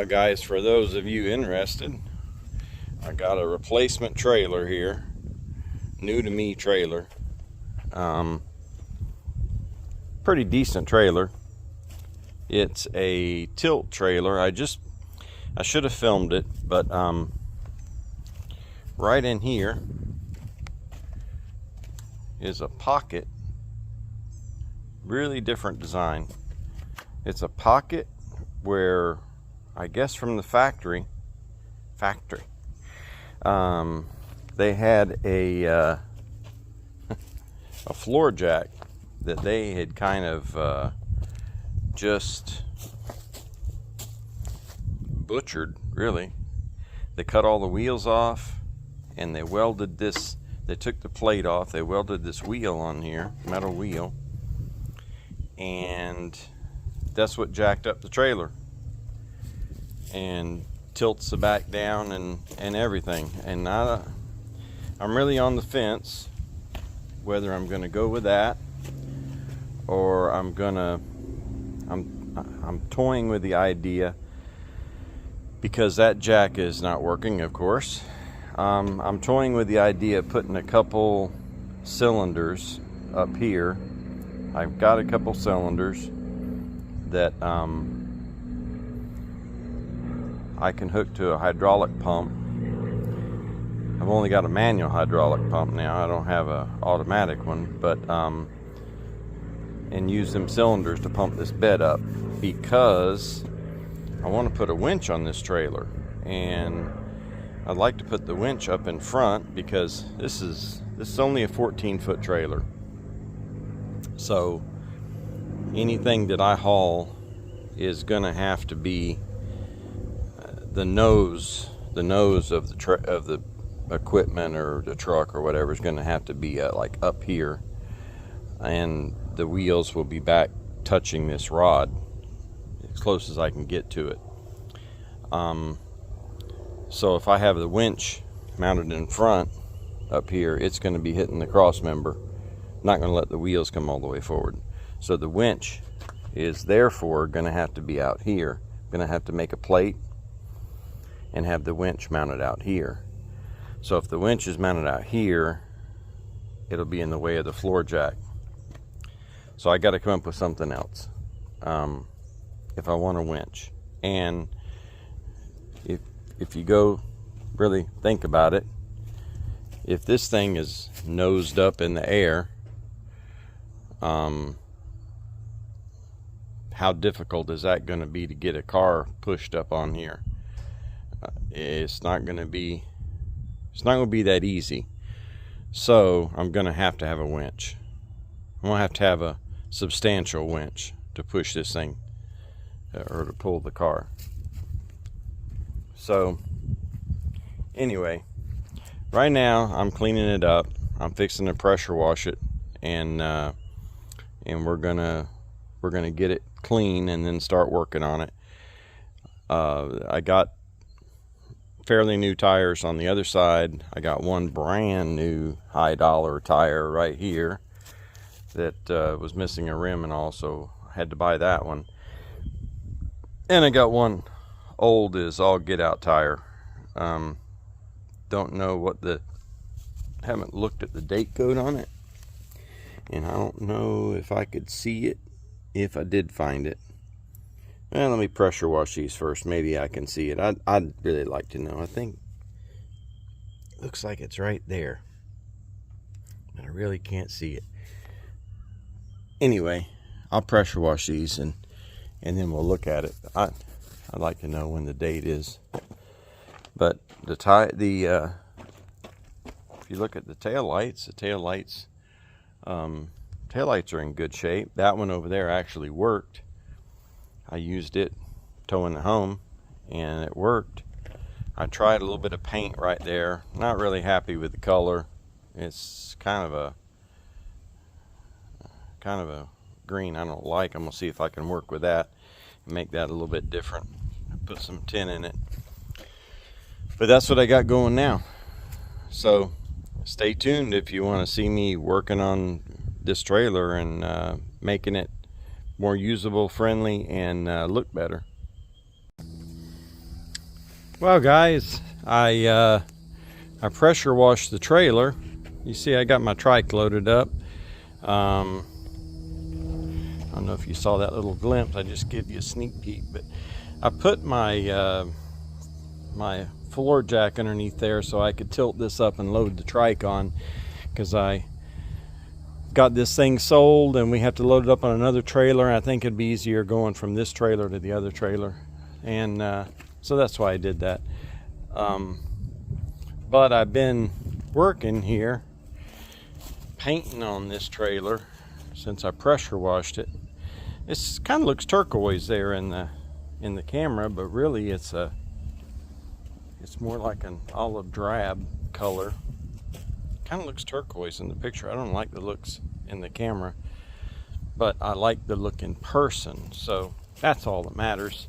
Guys, for those of you interested, I got a replacement trailer here, new to me trailer. Pretty decent trailer. It's a tilt trailer. I should have filmed it, but right in here is a pocket. Really different design. It's a pocket where, I guess from the factory, they had a floor jack that they had kind of just butchered, really. They cut all the wheels off and they welded this. They took the plate off, they welded this wheel on here, metal wheel, and that's what jacked up the trailer and tilts the back down and everything. And I'm really on the fence whether I'm going to go with that or I'm toying with the idea, because that jack is not working, of course. I'm toying with the idea of putting a couple cylinders up here. I've got a couple cylinders that I can hook to a hydraulic pump. I've only got a manual hydraulic pump now. I don't have an automatic one, but and use them cylinders to pump this bed up, because I want to put a winch on this trailer, and I'd like to put the winch up in front because this is only a 14-foot trailer. So anything that I haul is going to have to be the nose of the equipment or the truck or whatever is going to have to be like up here, and the wheels will be back touching this rod as close as I can get to it. So if I have the winch mounted in front up here, it's going to be hitting the cross member, not going to let the wheels come all the way forward. So the winch is therefore going to have to be out here. I'm going to have to make a plate and have the winch mounted out here. So if the winch is mounted out here, it'll be in the way of the floor jack. So I got to come up with something else if I want a winch. And if you go really think about it, if this thing is nosed up in the air, how difficult is that going to be to get a car pushed up on here? It's not going to be that easy. So I'm going to have a winch. I'm going to have a substantial winch to push this thing or to pull the car. So anyway, right now I'm cleaning it up. I'm fixing to pressure wash it, and we're gonna get it clean and then start working on it. I got fairly new tires on the other side. I got one brand new high dollar tire right here that was missing a rim and all, so I had to buy that one. And I got one old as all get out tire. Don't know haven't looked at the date code on it, and I don't know if I could see it if I did find it. Well, let me pressure wash these first. Maybe I can see it. I'd really like to know. I think it looks like it's right there, but I really can't see it. Anyway, I'll pressure wash these and then we'll look at it. I'd like to know when the date is. But if you look at the taillights are in good shape. That one over there actually worked. I used it towing it home and it worked. I tried a little bit of paint right there. Not really happy with the color. It's kind of a green I don't like. I'm gonna see if I can work with that and make that a little bit different. Put some tin in it. But that's what I got going now. So stay tuned if you want to see me working on this trailer and making it more usable, friendly, and look better. Well, guys, I pressure washed the trailer. You see, I got my trike loaded up. I don't know if you saw that little glimpse. I just gave you a sneak peek, but I put my my floor jack underneath there so I could tilt this up and load the trike on, because I got this thing sold and we have to load it up on another trailer, and I think it'd be easier going from this trailer to the other trailer, and so that's why I did that. But I've been working here painting on this trailer since I pressure washed it. It kind of looks turquoise there in the camera, but really it's more like an olive drab color. Kind of looks turquoise in the picture. I don't like the looks in the camera, but I like the look in person, so that's all that matters.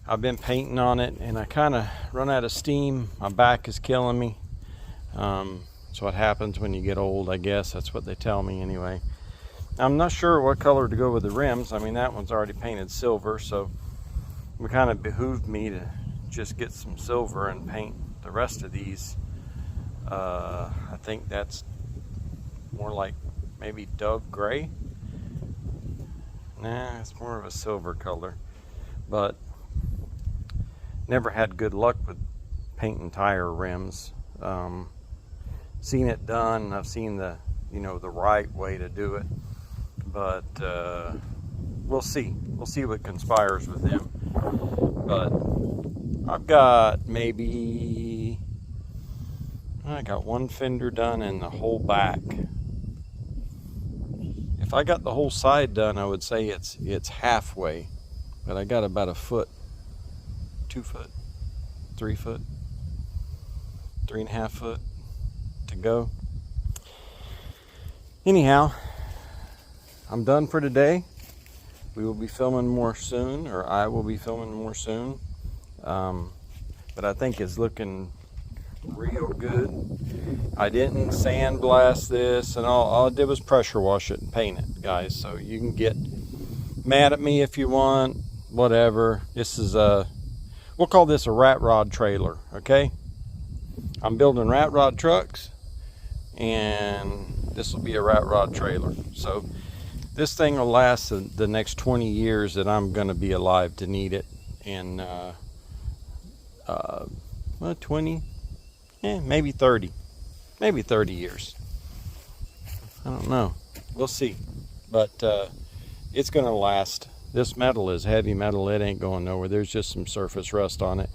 I've been painting on it and I kind of run out of steam. My back is killing me. It's what happens when you get old, I guess. That's what they tell me anyway. I'm not sure what color to go with the rims. I mean, that one's already painted silver, so it kind of behooved me to just get some silver and paint the rest of these. I think that's more like maybe dove gray. Nah, it's more of a silver color. But never had good luck with painting tire rims. Seen it done. I've seen the right way to do it, but we'll see. We'll see what conspires with them. But I've got I got one fender done and the whole back. If I got the whole side done, I would say it's halfway, but I got about a foot, 2 foot, 3 foot, 3.5 foot to go. Anyhow, I'm done for today. We will be filming more soon, or I will be filming more soon. But I think it's looking real good. I didn't sandblast this, and all I did was pressure wash it and paint it, guys. So you can get mad at me if you want, whatever. This is we'll call this a rat rod trailer, okay? I'm building rat rod trucks, and this will be a rat rod trailer. So this thing will last the next 20 years that I'm going to be alive to need it. And well, 20, maybe 30 years. I don't know, we'll see. But it's going to last. This metal is heavy metal. It ain't going nowhere. There's just some surface rust on it,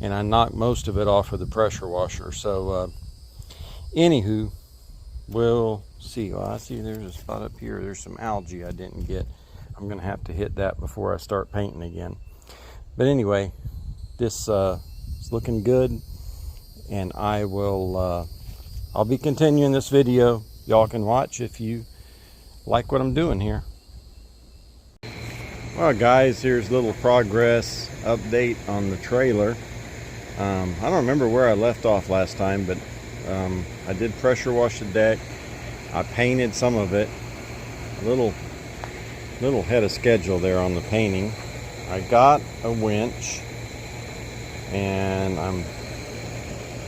and I knocked most of it off with the pressure washer. So anywho, we'll see. Well, I see there's a spot up here. There's some algae I didn't get. I'm gonna have to hit that before I start painting again. But anyway, this is looking good, and I will I'll be continuing this video. Y'all can watch if you like what I'm doing here. Well, guys, here's a little progress update on the trailer. I don't remember where I left off last time, but I did pressure wash the deck. I painted some of it. A little ahead of schedule there on the painting. I got a winch, and I'm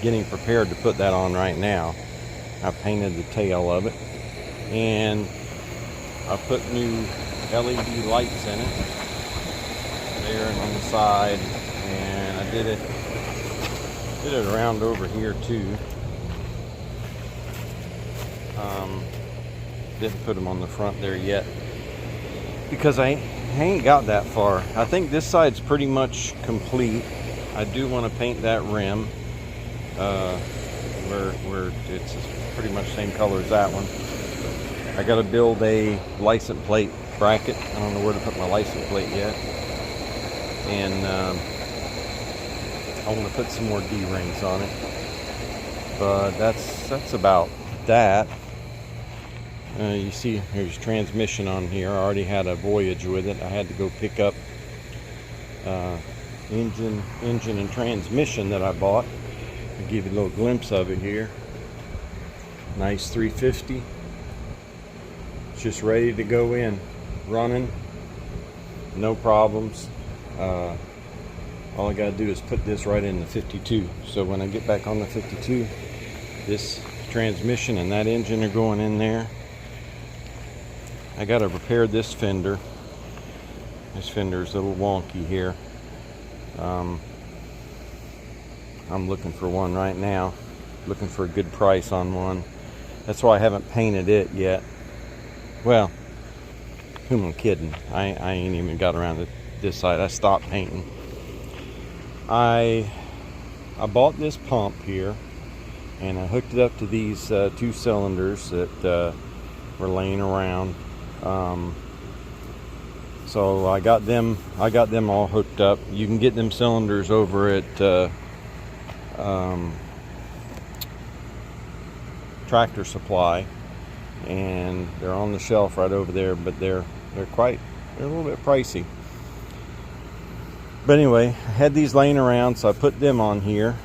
getting prepared to put that on right now. I painted the tail of it, and I put new LED lights in it there and on the side, and I did it around over here too. Didn't put them on the front there yet because I ain't got that far. I think this side's pretty much complete. I do want to paint that rim where it's pretty much the same color as that one. I got to build a license plate bracket. I don't know where to put my license plate yet, and I want to put some more D-rings on it. But that's about that. You see there's transmission on here. I already had a Voyage with it. I had to go pick up engine and transmission that I bought. I'll give you a little glimpse of it here. Nice 350. It's just ready to go in, running, no problems. all I gotta do is put this right in the 52. So when I get back on the 52, this transmission and that engine are going in there. I gotta repair this fender. This fender's a little wonky here. I'm looking for one right now, looking for a good price on one. That's why I haven't painted it yet. Well, who am I kidding? I ain't even got around to this side. I stopped painting. I bought this pump here, and I hooked it up to these 2 cylinders that were laying around. So I got them all hooked up. You can get them cylinders over at Tractor Supply, and they're on the shelf right over there, but they're a little bit pricey. But anyway, I had these laying around, so I put them on here,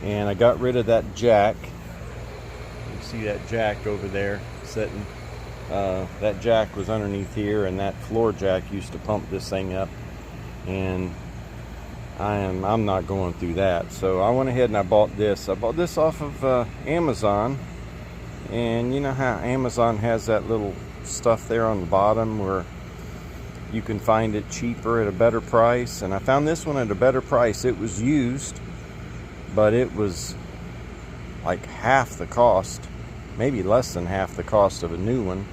and I got rid of that jack. You see that jack over there sitting. That jack was underneath here, and that floor jack used to pump this thing up, and I'm not going through that. So I went ahead and I bought this. I bought this off of Amazon, and you know how Amazon has that little stuff there on the bottom where you can find it cheaper at a better price, and I found this one at a better price. It was used, but it was like half the cost, maybe less than half the cost of a new one,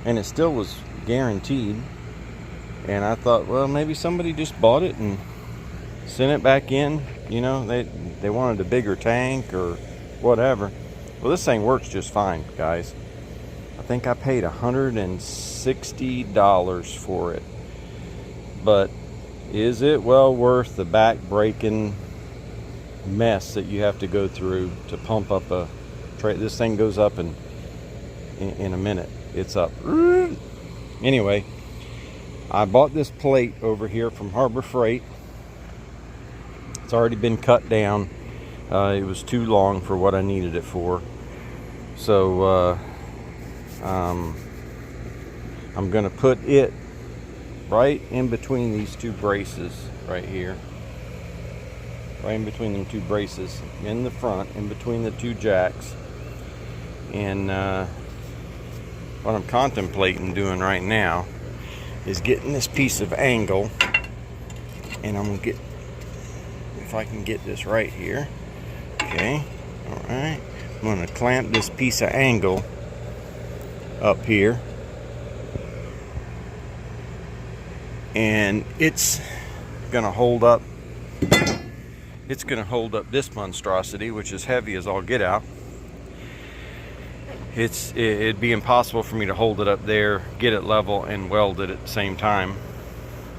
and it still was guaranteed. And I thought, well, maybe somebody just bought it and sent it back in. You know, they wanted a bigger tank or whatever. Well, this thing works just fine, guys. I think I paid $160 for it. But is it well worth the back-breaking mess that you have to go through to pump up a tray? This thing goes up in a minute. It's up. Anyway, I bought this plate over here from Harbor Freight. It's already been cut down. It was too long for what I needed it for. So I'm going to put it right in between these 2 braces right here. Right in between them 2 braces in the front, in between the 2 jacks. And what I'm contemplating doing right now is getting this piece of angle, and I'm going to get, if I can get this right here. Okay, all right. I'm going to clamp this piece of angle up here, and it's going to hold up. It's going to hold up this monstrosity, which is heavy as all get out. It'd be impossible for me to hold it up there, get it level, and weld it at the same time.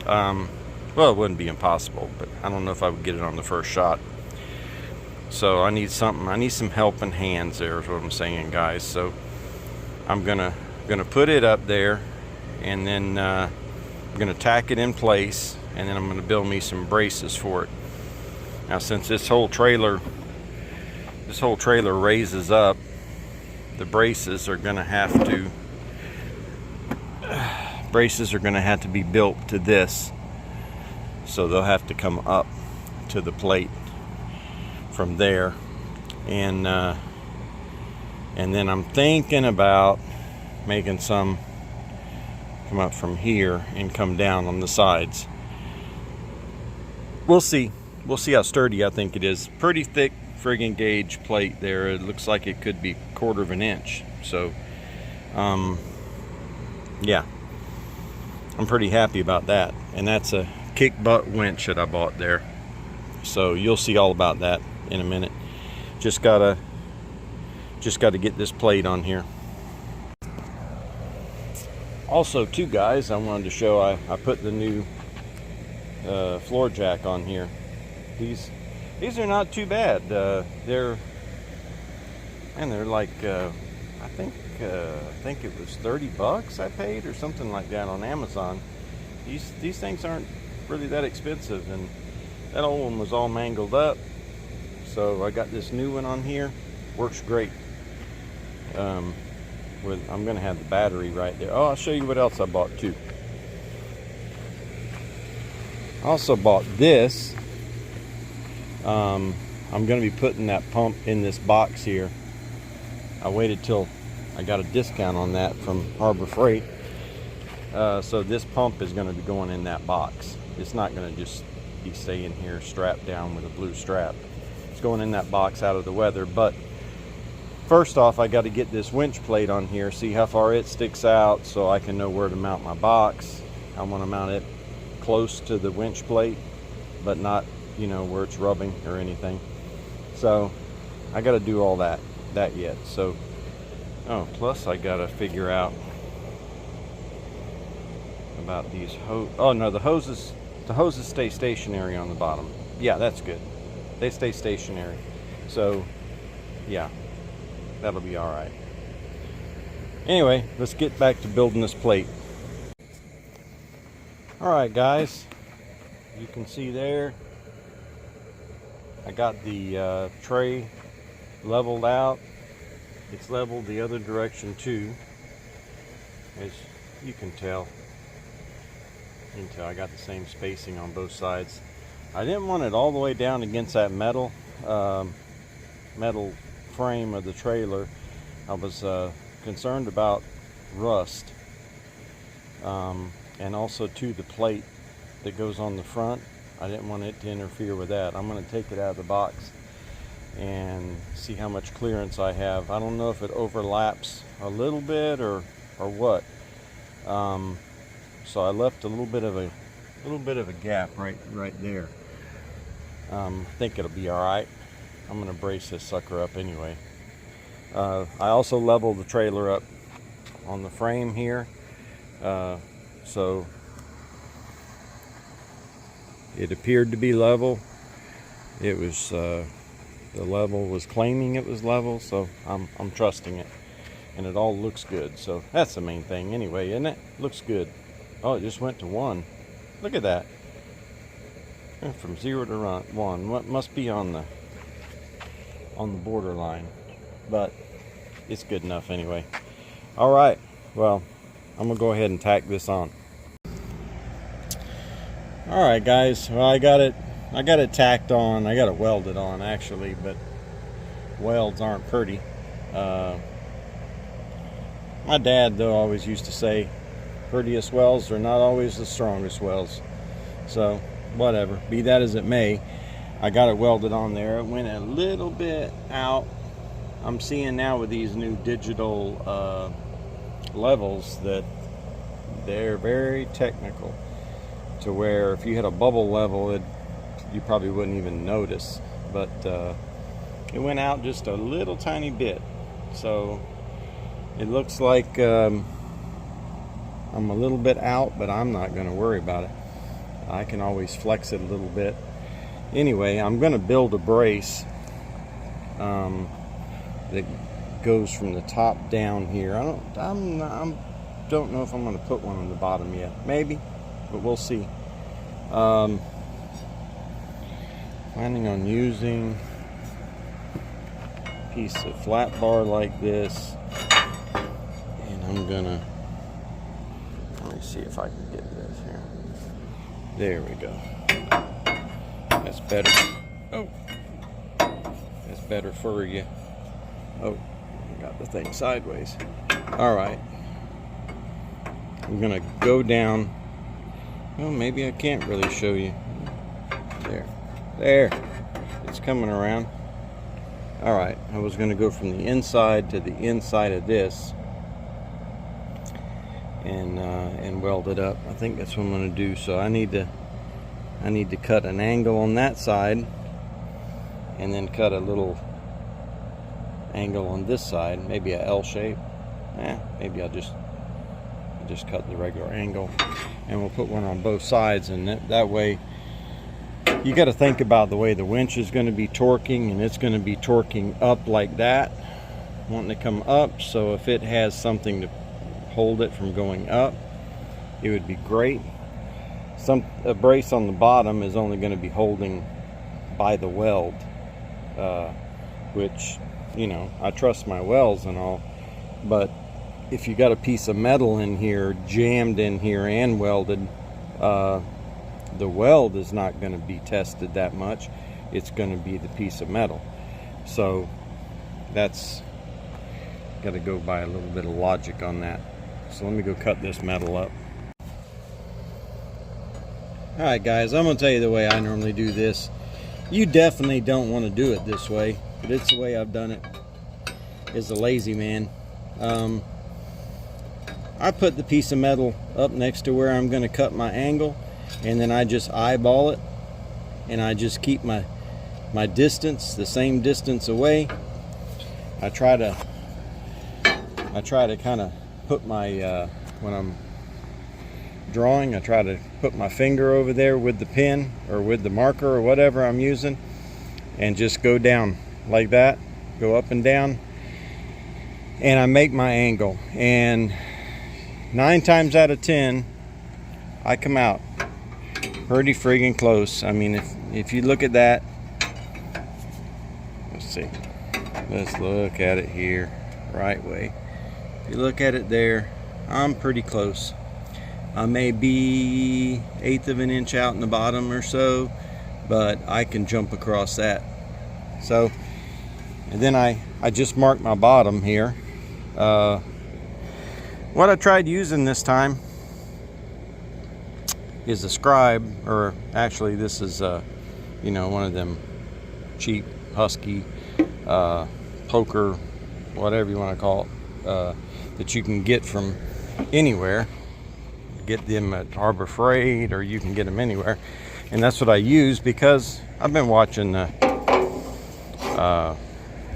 Well, it wouldn't be impossible, but I don't know if I would get it on the first shot. So I need something. I need some helping hands there is what I'm saying, guys. So I'm gonna put it up there, and then I'm gonna tack it in place, and then I'm gonna build me some braces for it. Now, since this whole trailer raises up, the braces are gonna have to be built to this, so they'll have to come up to the plate from there, and then I'm thinking about making some come up from here and come down on the sides. We'll see how sturdy I think it is. Pretty thick friggin' gauge plate there. It looks like it could be 1/4 of an inch. So yeah, I'm pretty happy about that. And that's a kick butt winch that I bought there. So you'll see all about that in a minute. Just gotta get this plate on here. Also, too, guys, I wanted to show I put the new floor jack on here. These are not too bad. They're like I think it was $30 I paid or something like that on Amazon. These things aren't really that expensive, and that old one was all mangled up. So I got this new one on here. Works great. I'm gonna have the battery right there. Oh, I'll show you what else I bought too. I also bought this. I'm going to be putting that pump in this box here. I waited till I got a discount on that from Harbor Freight. So this pump is going to be going in that box. It's not going to just be staying here strapped down with a blue strap. It's going in that box out of the weather. But first off, I got to get this winch plate on here, see how far it sticks out so I can know where to mount my box. I want to mount it close to the winch plate, but not, you know, where it's rubbing or anything. So I got to do all that yet. So, oh, plus I got to figure out about these hose. Oh no, the hoses stay stationary on the bottom. Yeah, that's good. They stay stationary. So yeah, that'll be all right. Anyway, let's get back to building this plate. All right, guys, you can see there I got the tray leveled out. It's leveled the other direction too, as you can tell. I got the same spacing on both sides. I didn't want it all the way down against that metal frame of the trailer. I was concerned about rust, and also too the plate that goes on the front. I didn't want it to interfere with that. I'm going to take it out of the box and see how much clearance I have. I don't know if it overlaps a little bit or what. So I left a little bit of a gap right there. I think it'll be all right. I'm going to brace this sucker up anyway. I also leveled the trailer up on the frame here, so it appeared to be level. It was the level was claiming it was level, so I'm trusting it, and it all looks good. So that's the main thing anyway, isn't it? Looks good. Oh, it just went to 1. Look at that. From 0 to 1. What must be on the borderline, but it's good enough anyway. All right. Well, I'm gonna go ahead and tack this on. All right, guys. Well, I got it tacked on. I got it welded on actually, but welds aren't pretty. My dad though always used to say, prettiest welds are not always the strongest welds. So whatever, be that as it may, I got it welded on there. It went a little bit out. I'm seeing now with these new digital levels that they're very technical, to where if you had a bubble level, you probably wouldn't even notice. But it went out just a little tiny bit, so it looks like I'm a little bit out, but I'm not going to worry about it. I can always flex it a little bit. Anyway, I'm going to build a brace that goes from the top down here. I don't know if I'm going to put one on the bottom yet. Maybe, but we'll see. Planning on using a piece of flat bar like this, and I'm gonna, let me see if I can get this here. There we go. That's better. Oh, that's better for you. Oh, I got the thing sideways. All right, I'm gonna go down. Well, maybe I can't really show you. There, it's coming around. All right, I was going to go from the inside to the inside of this and weld it up. I think that's what I'm going to do. So I need to cut an angle on that side, and then cut a little angle on this side, maybe a L shape. Maybe I'll just cut the regular angle, and we'll put one on both sides, and that way. You got to think about the way the winch is going to be torquing, and it's going to be torquing up like that, wanting to come up. So if it has something to hold it from going up, it would be great. A brace on the bottom is only going to be holding by the weld, which, you know, I trust my welds and all, but if you got a piece of metal in here, jammed in here and welded, the weld is not going to be tested that much. it's going to be the piece of metal. So that's got to go by a little bit of logic on that. So let me go cut this metal up. Alright guys, I'm going to tell you the way I normally do this. You definitely don't want to do it this way, but it's the way I've done it. It's a lazy man. I put the piece of metal up next to where I'm going to cut my angle, and then I just eyeball it, and I just keep my distance the same distance away. I try to kind of put my when I'm drawing, I try to put my finger over there with the pen or with the marker or whatever I'm using, and just go down like that, go up and down, and I make my angle. And 9 times out of 10 I come out pretty friggin' close. I mean, if you look at that, let's look at it here right way. If you look at it there, I'm pretty close. I may be 1/8 of an inch out in the bottom or so, but I can jump across that. So, and then I just mark my bottom here. What I tried using this time is a scribe, or actually this is you know, one of them cheap Husky poker, whatever you want to call it, that you can get from anywhere. Get them at Harbor Freight, or you can get them anywhere, and that's what I use because I've been watching the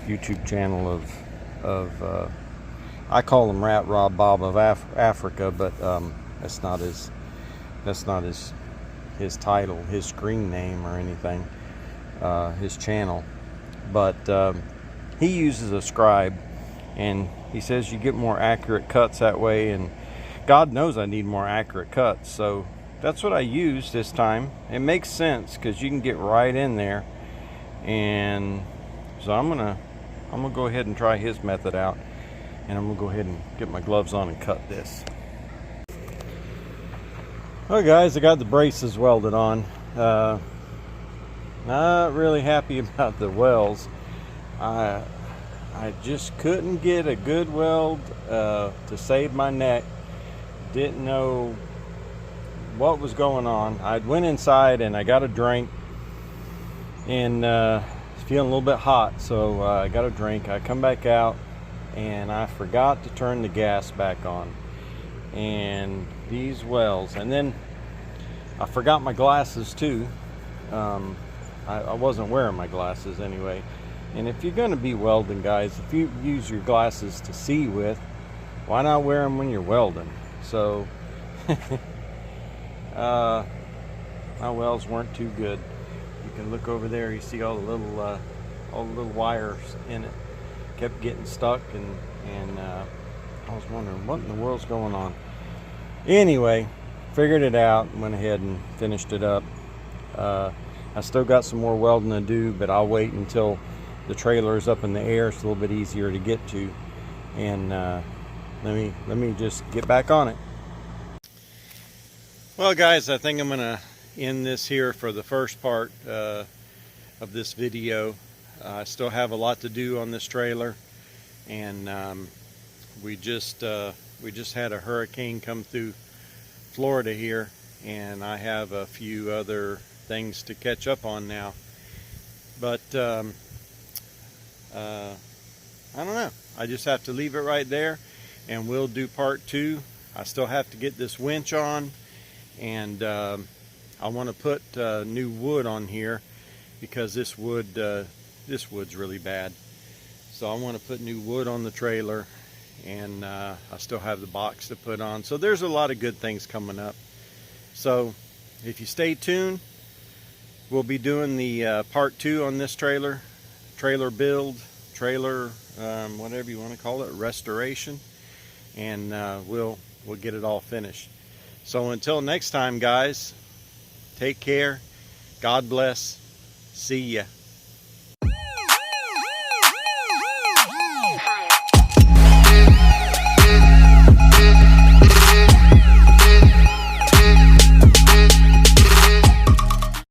YouTube channel of I call him Rat Rob Bob of Africa, but that's not his title, his screen name or anything, his channel. But he uses a scribe, and he says you get more accurate cuts that way, and God knows I need more accurate cuts, so that's what I used this time. It makes sense because you can get right in there, and so I'm gonna go ahead and try his method out, and I'm gonna go ahead and get my gloves on and cut this. Well guys, I got the braces welded on. Not really happy about the welds. I just couldn't get a good weld to save my neck. Didn't know what was going on. I went inside and I got a drink, and feeling a little bit hot, so I got a drink. I come back out and I forgot to turn the gas back on, and these welds, and then I forgot my glasses too. I wasn't wearing my glasses anyway, and if you're going to be welding, guys, if you use your glasses to see with, why not wear them when you're welding? So my welds weren't too good. You can look over there, you see all the little wires in it kept getting stuck, and I was wondering what in the world's going on. Anyway, figured it out, went ahead and finished it up. I still got some more welding to do, but I'll wait until the trailer is up in the air. It's a little bit easier to get to, and let me just get back on it. Well guys, I think I'm gonna end this here for the first part of this video. I still have a lot to do on this trailer, and we just had a hurricane come through Florida here, and I have a few other things to catch up on now. But I don't know, I just have to leave it right there, and we'll do part 2. I still have to get this winch on, and I want to put new wood on here because this wood's really bad. So I want to put new wood on the trailer, and I still have the box to put on. So there's a lot of good things coming up. So if you stay tuned, we'll be doing the part 2 on this trailer build, whatever you want to call it, restoration, and we'll get it all finished. So until next time, guys, take care. God bless. See ya.